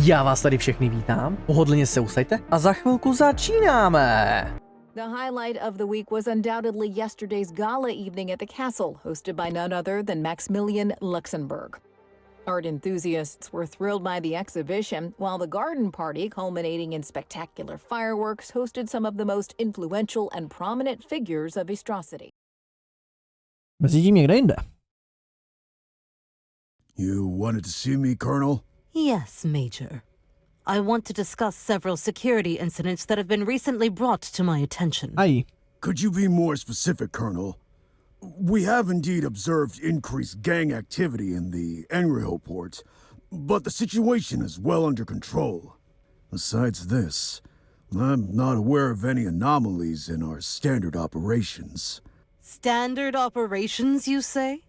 Já vás tady všechny vítám, pohodlně se usaďte a za chvilku začínáme. The highlight of the week was undoubtedly yesterday's gala evening at the castle, hosted by none other than Maximilian Luxembourg. Art enthusiasts were thrilled by the exhibition, while the garden party, culminating in spectacular fireworks, hosted some of the most influential and prominent figures of Heistrosity. Mezitím někde jinde. You wanted to see me, Colonel? Yes, Major. I want to discuss several security incidents that have been recently brought to my attention. Aye. Could you be more specific, Colonel? We have indeed observed increased gang activity in the Enrio port, but the situation is well under control. Besides this, I'm not aware of any anomalies in our standard operations. Standard operations, you say?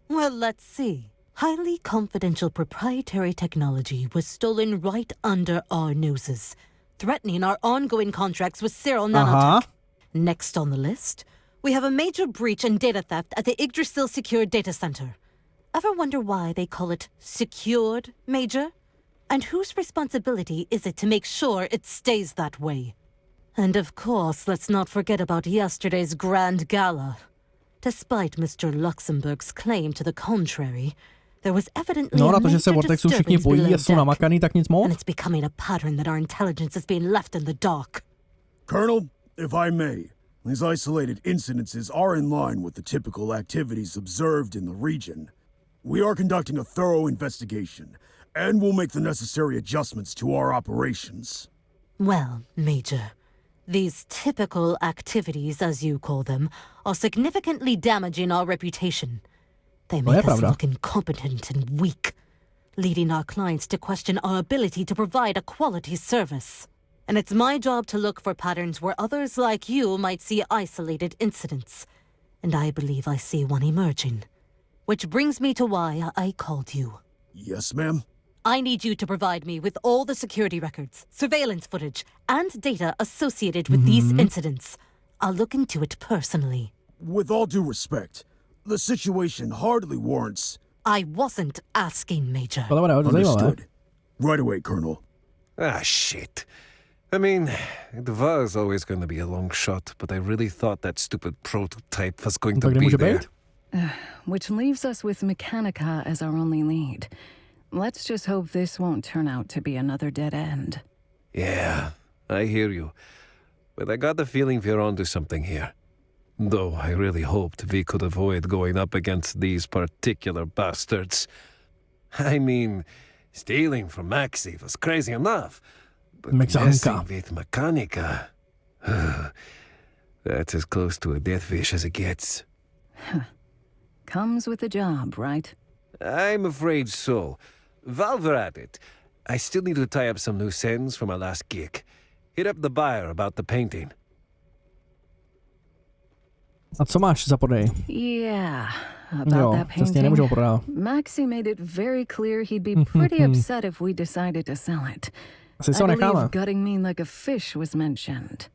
Well, let's see. Highly confidential proprietary technology was stolen right under our noses, threatening our ongoing contracts with Cyril Nanotech. Next on the list, we have a major breach and data theft at the Yggdrasil Secure Data Center. Ever wonder why they call it secured, Major? And whose responsibility is it to make sure it stays that way? And of course, let's not forget about yesterday's grand gala. Despite Mr. Luxembourg's claim to the contrary, there was evidently No, a na to, že major se Vortexu všichni disturbance bojí below a jsou namakaný, tak nic deck, and moc. it's becoming a pattern that our intelligence is being left in the dark. Colonel, if I may, these isolated incidences are in line with the typical activities observed in the region. We are conducting a thorough investigation, and will make the necessary adjustments to our operations. Well, Major, these typical activities, as you call them, are significantly damaging our reputation. They make us look incompetent and weak, leading our clients to question our ability to provide a quality service. And it's my job to look for patterns where others like you might see isolated incidents. And I believe I see one emerging. Which brings me to why I called you. Yes, ma'am? I need you to provide me with all the security records, surveillance footage, and data associated with these incidents. I'll look into it personally. With all due respect, the situation hardly warrants... I wasn't asking, Major. Understood. Right away, Colonel. Ah, shit. I mean, it was always going to be a long shot, but I really thought that stupid prototype was going to be there. Which leaves us with Mechanica as our only lead. Let's just hope this won't turn out to be another dead end. Yeah, I hear you. But I got the feeling we're onto something here. Though I really hoped we could avoid going up against these particular bastards. I mean, stealing from Maxi was crazy enough. But messing with Mechanica... that's as close to a death wish as it gets. Comes with the job, right? I'm afraid so. While we're at it, I still need to tie up some loose ends from my last gig. Hit up the buyer about the painting. A co máš za prodej? Yeah, about that painting. Maxi made it very clear he'd be pretty upset if we decided to sell it. I believe gutting me like a fish was mentioned.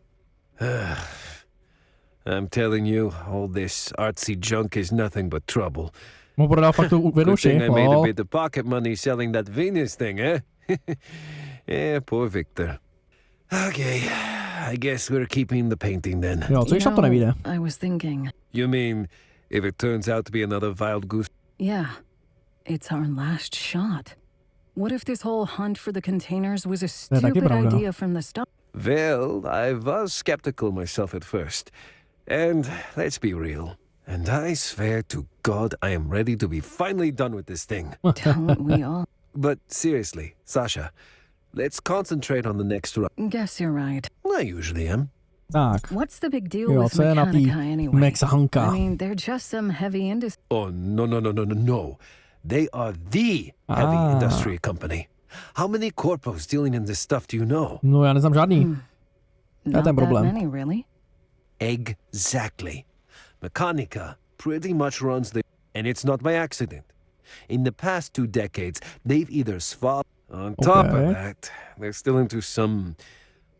I'm telling you, all this artsy junk is nothing but trouble. Good thing I made a bit of pocket money selling that Venus thing, eh? Yeah, poor Victor. Okay, I guess we're keeping the painting then. I was thinking... You mean, if it turns out to be another wild goose? Yeah, it's our last shot. What if this whole hunt for the containers was a stupid idea from the start? Well, I was skeptical myself at first. And let's be real. And I swear to God I am ready to be finally done with this thing. Don't we all? But seriously, Sasha, let's concentrate on the next run. Guess you're right. I usually am. Tak. What's the big deal with Mechanica anyway? I mean, they're just some heavy industry. Oh, no. They are the heavy industry company. How many corpos dealing in this stuff do you know? No, já neznám žádný. Not that many, really? Exactly. Mechanica pretty much runs the... And it's not by accident. In the past 2 decades, they've either swapped... On top of that, they're still into some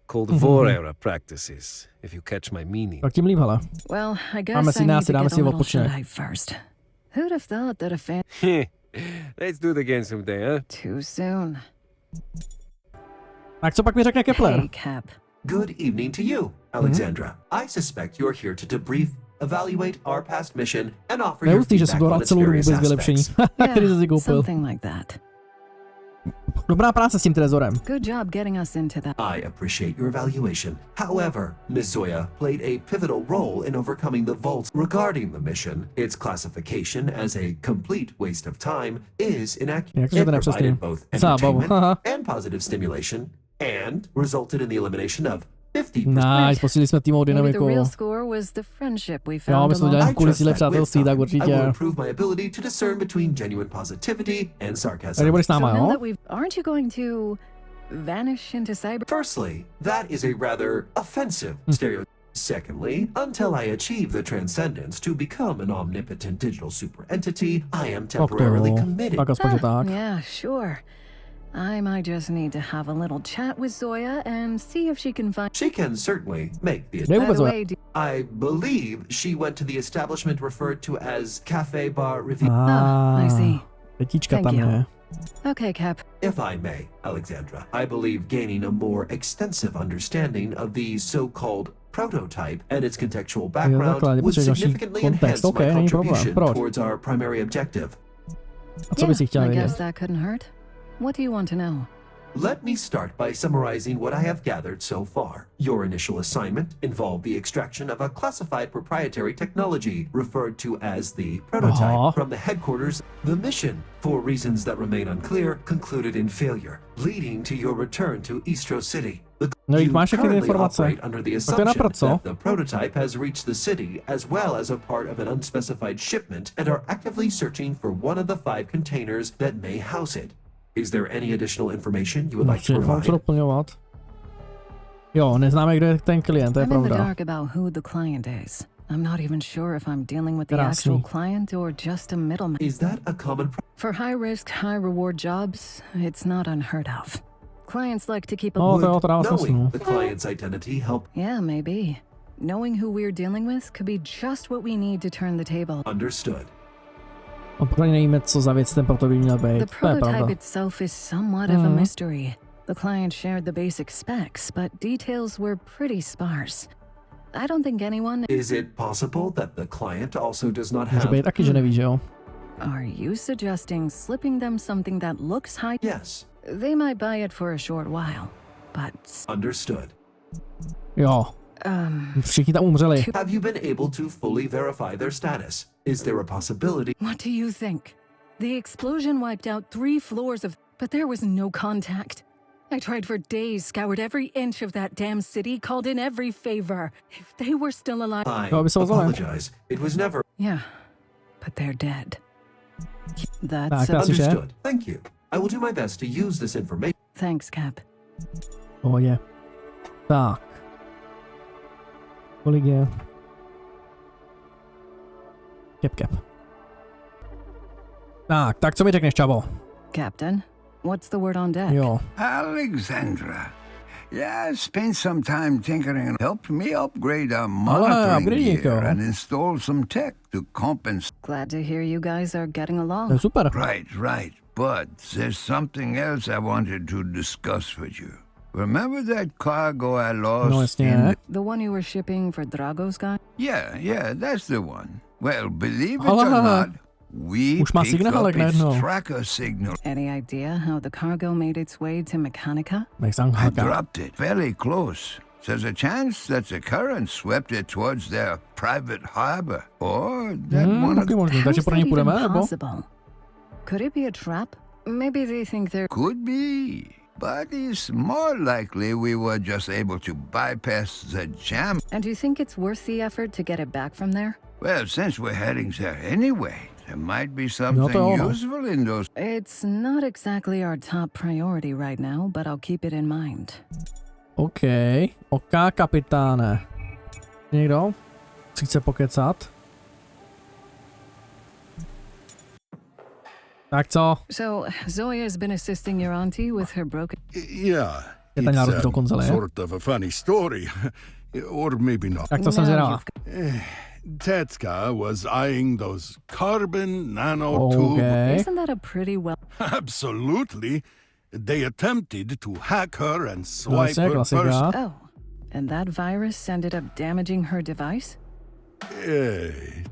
Cold War era practices, if you catch my meaning. Tak tím líp, hele. Well, I guess I need to get a little shut-eye first. Who'd have thought that a fan... Let's do it again someday, huh? Too soon. Tak co pak mi řekne Kepler? Hey, Cap. Good evening to you, Alexandra. I suspect you're here to debrief, evaluate our past mission, and offer your Neustý, že jsem feedback to on rád its celou dobu various bez vylepšení. aspects. Který jsi si koupil. Something like that. Dobrá práce s tím trezorem. Good job getting us into that. I appreciate your evaluation. However, Ms. Zoya played a pivotal role in overcoming the vaults. Regarding the mission, its classification as a complete waste of time is inaccurate. It provided both entertainment and positive stimulation, and resulted in the elimination of 50%. Nice, posílili jsme týmovou Maybe the dynamiku. real score was the friendship we Jo, found my jsme along. dělali I kvůli trust síle that with přátelství, tak time, I určitě. will improve my ability to discern between genuine positivity and sarcasm. Tady budeš s So náma, now jo? that aren't you going to vanish into cyber? Firstly, that is a rather offensive stereotype. Secondly, until I achieve the transcendence to become an omnipotent digital super entity, I am temporarily committed. Tak aspoň, že tak. Yeah, sure. I might just need to have a little chat with Zoya and see if she can find. She can certainly make the. Kde je By vůbec the Zoya? way, I believe she went to the establishment referred to as Cafe Bar Review. I see. Tetíčka Thank tam you. je. Okay, Cap. If I may, Alexandra, I believe gaining a more extensive understanding of the so-called prototype and its contextual background takhle, would potřebuješ další significantly kontext. enhance OK, my není problém. contribution Proč? towards our primary objective. A co bys si chtěla I guess vědět? that couldn't hurt. What do you want to know? Let me start by summarizing what I have gathered so far. Your initial assignment involved the extraction of a classified proprietary technology referred to as the prototype from the headquarters. The mission, for reasons that remain unclear, concluded in failure, leading to your return to Eastro City. No, You máš všechny currently informace. operate under the Tak to je assumption napřed, co? that the prototype has reached the city as well as a part of an unspecified shipment and are actively searching for one of the 5 containers that may house it. Is there any additional information you would like to Mám co provide? doplňovat. Jo, neznáme, kdo je ten klient, to je I'm in the pravda. dark about who the client is. I'm not even sure if I'm dealing with the Krásný. actual client or just a middleman. Is that a common For high-risk, high-reward jobs, it's not unheard of. Clients like to keep a No, to jo, to dává smysl. knowing the client's identity help? Yeah, maybe. Knowing who we're dealing with could be just what we need to turn the table. Understood. No, pořádně nevíme, co za věc ten proto by měl být. The To je prototype pravda. itself is somewhat of a mystery. The client shared the basic specs, but details were pretty sparse. I don't think anyone... Is it possible that the client also does not Může have... být taky, že neví, že jo? Are you suggesting slipping them something that looks high? Yes, They might buy it for a short while, but... understood. Jo. Všichni tam umřeli. Have you been able to fully verify their status? Is there a possibility... What do you think? The explosion wiped out 3 floors of... But there was no contact. I tried for days, scoured every inch of that damn city, called in every favor. If they were still alive... I Jo, aby se ozvali. apologize. It was never... Yeah, but they're dead. Tak, That's... asi že? Understood. Thank you. I will do my best to use this information. Thanks, Cap. Pohodě. Tak. Kolik je? Kep. Tak co mi řekneš, čavo? Captain, what's the word on deck? Jo. Alexandra. Yeah, I spent some time tinkering and helped me upgrade our monitoring upgrade gear to. and install some tech to compensate. Glad to hear you guys are getting To je along. super. Right. But there's something else I wanted to discuss with you. Remember that cargo I lost? No, jasně. The one you were shipping for Drago's guy? Yeah, that's the one. Well, believe it Ale. or not, we Už má picked signál, up jak its najednou. tracker signal. Any idea how the cargo made its way to Mechanica? I dropped it fairly close. There's a chance that the current swept it towards their private harbor, or that one of Taky možný, takže How's pro that ně even půjdeme, nebo? possible? Could it be a trap? Maybe they think they're... could be, but it's more likely we were just able to bypass the jam. And do you think it's worth the effort to get it back from there? Well, since we're heading there anyway, there might be something ono. useful in those. It's not exactly our top priority right now, but I'll keep it in mind. OK. Kapitáne. Někdo? Si chce pokecat? Tak co? So, Zoya's been assisting your auntie with her broken... Yeah, Je ten národ do it's konzole, je? sort of a funny story. Or maybe not. Tak to jsem zvědavá. Tetska was eyeing those carbon nanotube. OK. Isn't that a pretty well... Absolutely. They attempted to hack her and No, swipe c'est her klasika. person. Oh, and that virus ended up damaging her device?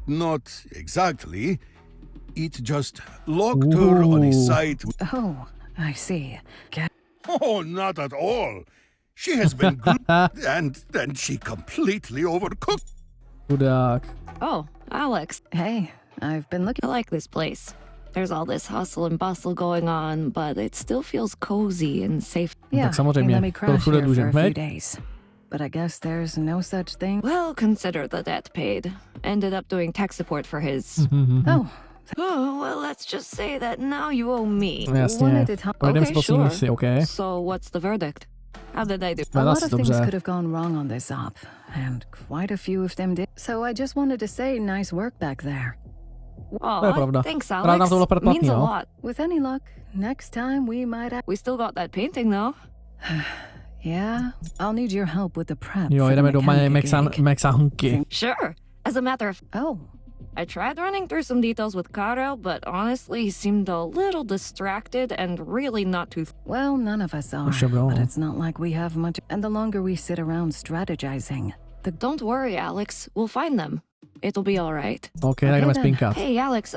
Not exactly. It just locked her on a Ooh. site. Oh, I see. Oh, not at all. She has been good, and then she completely overcooked. Chudák. Oh, Alex, Hey, I've been looking. I like this place. There's all this hustle and bustle going on, but it still feels cozy and safe. Yeah, tak samozřejmě, he let me to crash všude here for dlužím, a few veď? days. But I guess there's no such thing. Well, consider the debt paid. Ended up doing tech support for his. Oh, Oh, well, let's just say that now you owe me. one Jasně. at a time. Projdem Okay, si poslední sure. misi, OK? So what's the verdict? How did I do? A lot Zase of things dobře. could have gone wrong on this op, and quite a few of them did. So I just wanted to say nice work back there. Oh, To je pravda. thanks, Právě nám Alex. to bylo předplatný, Means a no. lot. With any luck, next time we might We still got that painting, though. Yeah, I'll need your help with the prep. Jo, for the jdeme do mechanic gig. Mexanky. Sure. As a matter of Oh, I tried running through some details with Karel, but honestly, he seemed a little distracted and really not too. well, none of us are. Už je bylo. But it's not like we have much. And the longer we sit around strategizing, Don't worry, Alex. We'll find them. It'll be all right. OK, tak jdeme then. spinkat. Hey, Alex.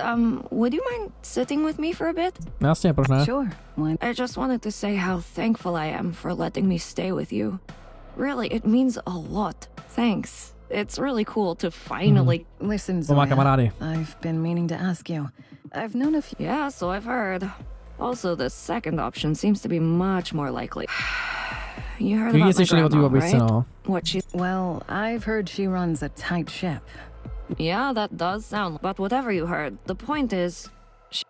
Would you mind sitting with me for a bit? Jasně, proč ne? sure. Why? I just wanted to say how thankful I am for letting me stay with you. Really, it means a lot. Thanks. It's really cool to finally. Listen, To má Zoya, kamarády. I've been meaning to ask you. I've known a few. Yeah, so I've heard. Also, the second option seems to be much more likely. You heard Všichni about my slyšeli o té grandma, babičce, right? no. What she. Well, I've heard she runs a tight ship. Yeah, that does sound. But whatever you heard, the point is,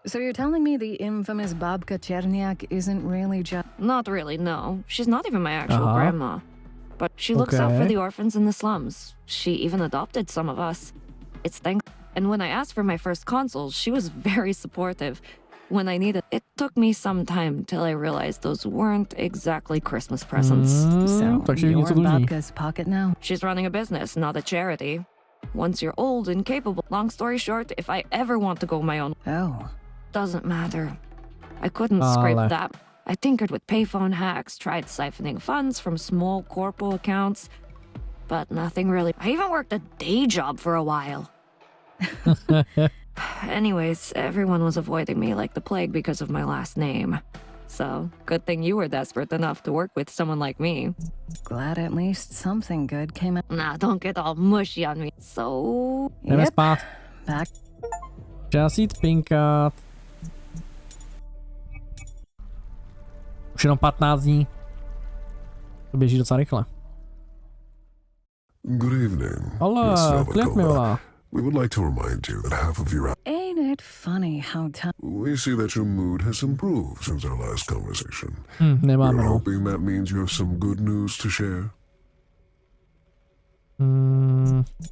So you're telling me the infamous Babka Cherniak isn't really just. not really. No, she's not even my actual Uh-huh. grandma. But she looks out for Okay. the orphans in the slums. She even adopted some of us. It's thanks. And when I asked for my first console, she was very supportive. When I needed, it took me some time till I realized those weren't exactly Christmas presents. So takže jí you're něco dluží. Babka's pocket now. She's running a business, not a charity. Once you're old and capable, long story short, if I ever want to go my own, Oh. doesn't matter. I couldn't Ale. scrape that. I tinkered with payphone hacks, tried siphoning funds from small corpo accounts, but nothing really. I even worked a day job for a while. Anyways, everyone was avoiding me like the plague because of my last name. So, good thing you were desperate enough to work with someone like me. Glad at least something good came out. Nah, don't get all mushy on me. So, Jdeme spát. Back. Čas jít spinkat. Už jenom 15 dní. To běží docela rychle. Good evening. Ale, Miss klid mi Novakova. volá. We would like to remind you that half of your Ain't it funny how time. we see that your mood has improved since our last conversation. Nemáme, We're no. hoping that means you have some good news to share.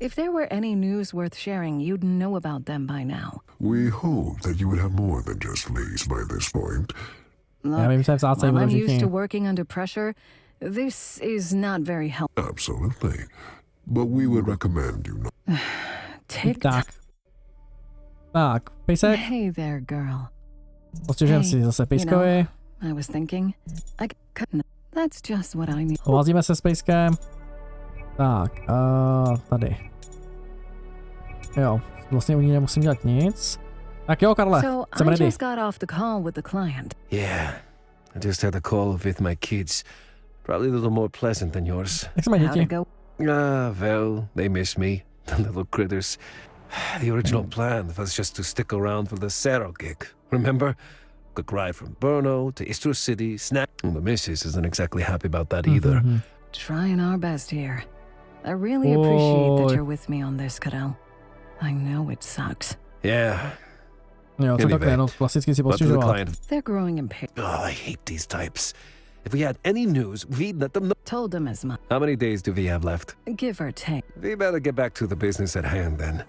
If there were any news worth sharing, you'd know about them by now. We hope that you would have more than just leads by this point. Já vím, že v záce While budou I'm used to všichni. working under pressure, this is not very helpful. Absolutely. But we would recommend you not. Tak. Tak, pejsek. Hey there, girl. Postěžujeme Hey, si zase pejskovi. I was thinking, that's just what I need. Povázíme se s pejskem. Tak, tady. Jo, vlastně u ní nemusím dělat nic. Tak jo, Karle, So jsem I ready. just got off the call with the client. Yeah, I just had a call with my kids. Probably a little more pleasant than yours. Jak se mají How'd děti? it go? Well, they miss me, the little critters. The original plan was just to stick around for the Cerro gig. Remember? Quick ride from Brno to Istro City, snack. And the missus isn't exactly happy about that either. Trying our best here. I really appreciate that Oj. you're with me on this, Karel. I know it sucks. Yeah, Jo, co Anyway, takhle, no, klasicky si but to the postěžovat. client. They're growing impatient. Oh, I hate these types. If we had any news, we'd let them know. Told them as much. How many days do we have left? Give or take. We better get back to the business at hand then.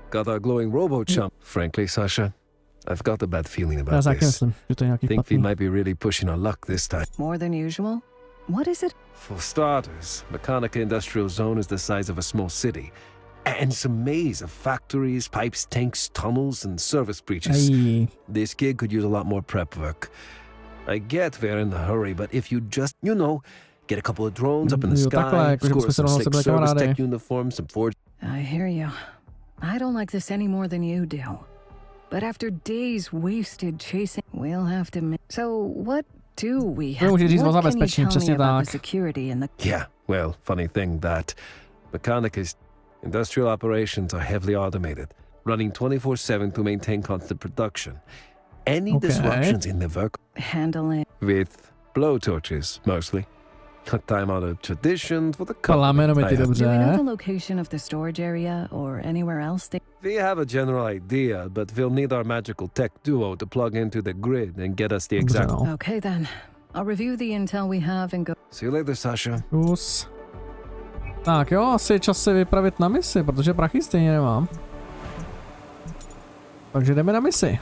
Got our glowing robo-chum. Frankly, Sasha, I've got a bad feeling Já about taky this. myslím, že to je nějaký Think we špatný. might be really pushing our luck this time. More than usual? What is it? For starters, Mechanica Industrial Zone is the size of a small city. And it's a maze of factories, pipes, tanks, tunnels, and service breaches. Ej, This gig could use a lot more prep work. I get we're in a hurry, but if you just, get a couple of drones up in the Jo, sky, takhle, jako, že score bychom se some rovnou sick byli service kamarády. tech uniforms, some forge. I hear you. I don't like this any more than you do. But after days wasted chasing, we'll have to so what do we have? Může říct o What can you zabezpečení, tell me přesně about tak. the security and the Yeah, well, funny thing that mechanic is industrial operations are heavily automated, running 24/7 to maintain constant production. Any Okay. disruptions in the work handling? with blowtorches mostly. A time-honored tradition for the Paláme jenom company. ty Do we know dobře. the location of the storage area or anywhere else? We have a general idea, but we'll need our magical tech duo to plug into the grid and get us the Dobře, exact. no. Okay then. I'll review the intel we have and go. See you later, Sasha. Plus. Tak jo, asi je čas se vypravit na misi, protože prachy stejně nemám. Takže jdeme na misi.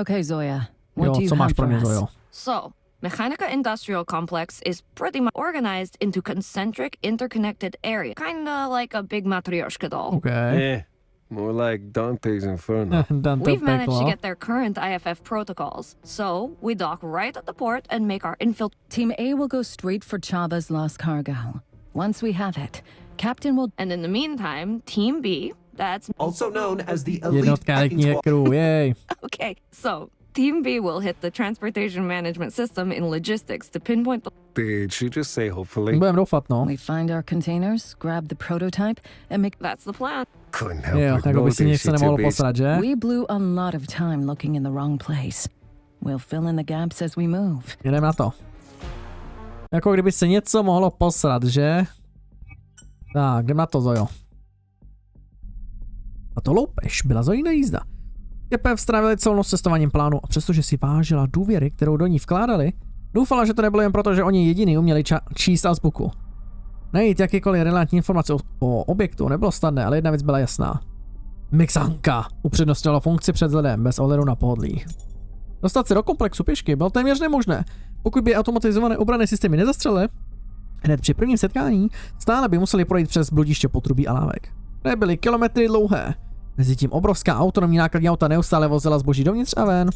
Okay, Zoya. What Jo, do you co máš have pro for mě, us? Zojo? So, Mechanica Industrial Complex is pretty much organized into concentric, interconnected areas, kinda like a big matryoshka doll. OK. More like Dante's Inferno. Dante We've managed to peklo. get their current IFF protocols, so we dock right at the port and make our Team A will go straight for Chaba's lost cargo. Once we have it, Captain will. And in the meantime, Team B, that's Also known as the elite Jednotka hacking elitní squad. hackerů, jej. okay. So, Team B will hit the transportation management system in logistics to pinpoint the. Did she just say hopefully? Budeme doufat, no. We find our containers, grab the prototype, and make. That's the plan. Couldn't help Jo, but jako by si notice nic se it's nemohlo a base. posrat, že? We blew a lot of time looking in the wrong place. We'll fill in the gaps as we move. Jdeme na to. Jako kdyby se něco mohlo posrat, že? Tak, jdem na to, Zojo. A to loupež byla Zojina jízda. Kepev strávili celou noc cestováním plánu a přestože si vážila důvěry, kterou do ní vkládali, doufala, že to nebylo jen proto, že oni jediný uměli číst azbuku. Najít jakýkoliv relevantní informace o objektu nebylo snadné, ale jedna věc byla jasná. Mixanka upřednostňovala funkci před vzhledem bez ohledu na pohodlí. Dostat se do komplexu pěšky bylo téměř nemožné. Pokud by automatizované obranné systémy nezastřelily, hned při prvním setkání stále by museli projít přes bludiště potrubí a lávek. Které byly kilometry dlouhé. Mezitím obrovská autonomní nákladní auta neustále vozila zboží dovnitř a ven.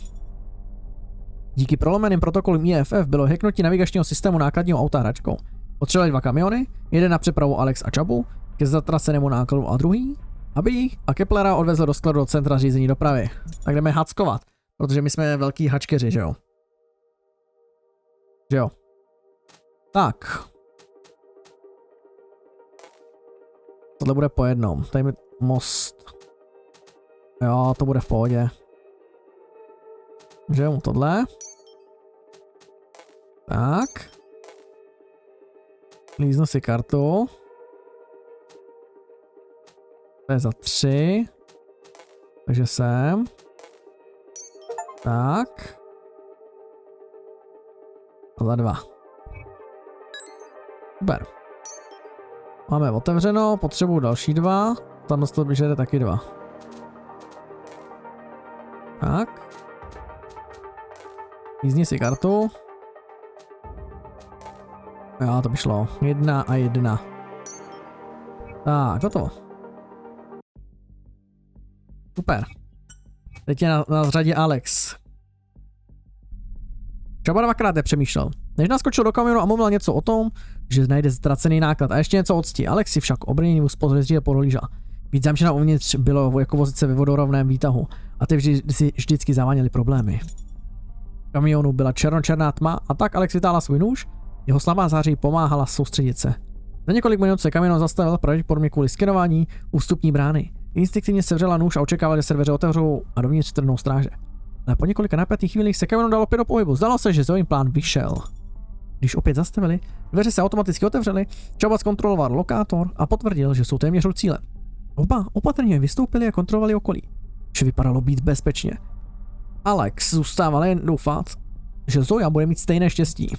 Díky prolomeným protokolům IFF bylo hacknutí navigačního systému nákladního auta hračkou. Potřebovali 2 kamiony, jeden na přepravu Alex a Chabu, ke zatracenému nákladu a druhý, aby jich a Keplera odvezl do skladu do centra řízení dopravy. Tak jdeme hackovat, protože my jsme velký hačkeři, že jo? Že jo? Tak. Tohle bude po jednom. Tady mi most. Jo, to bude v pohodě. Že mu tohle. Tak. Líznu si kartu. To je za 3. Takže sem. Tak. A za 2. Super. Máme otevřeno, potřebuju další 2. Tam to vyžaduje taky 2. Tak. Lízni si kartu. Jo, to by šlo. 1 a 1. Tak, gotovo. Super. Teď je na řadě Alex. Čaba 2krát nepřemýšlel. Než naskočil do kamionu a mluvil něco o tom, že najde ztracený náklad a ještě něco od cti. Alex si však obrněný vůz podhleží a podhlížel. Být zamčena uvnitř bylo jako vozit se ve vodorovném výtahu a ty vždycky zaváněly problémy. V kamionu byla černočerná tma a tak Alex vytáhla svůj nůž, jeho slabá září pomáhala soustředit se. Za několik minut se kamion zastavil pravděpodobně kvůli skenování ústupní brány. Instinktivně sevřela nůž a očekával, že se dveře otevřou a dovnitř trhnou stráže. Ale po několika napjatých chvílích se kamion dal opět do pohybu. Zdalo se, že Zoin plán vyšel. Když opět zastavili, dveře se automaticky otevřely, Čaba zkontroloval lokátor a potvrdil, že jsou téměř u cíle. Oba opatrně vystoupili a kontrolovali okolí. Vše vypadalo být bezpečně. Alex zůstával jen doufat, že Zoja bude mít stejné štěstí.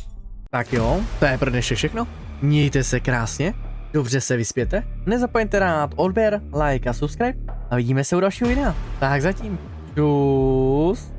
Tak jo, to je pro dnešek všechno. Mějte se krásně, dobře se vyspěte, nezapomeňte dát odběr, like a subscribe a vidíme se u dalšího videa. Tak zatím. Čus.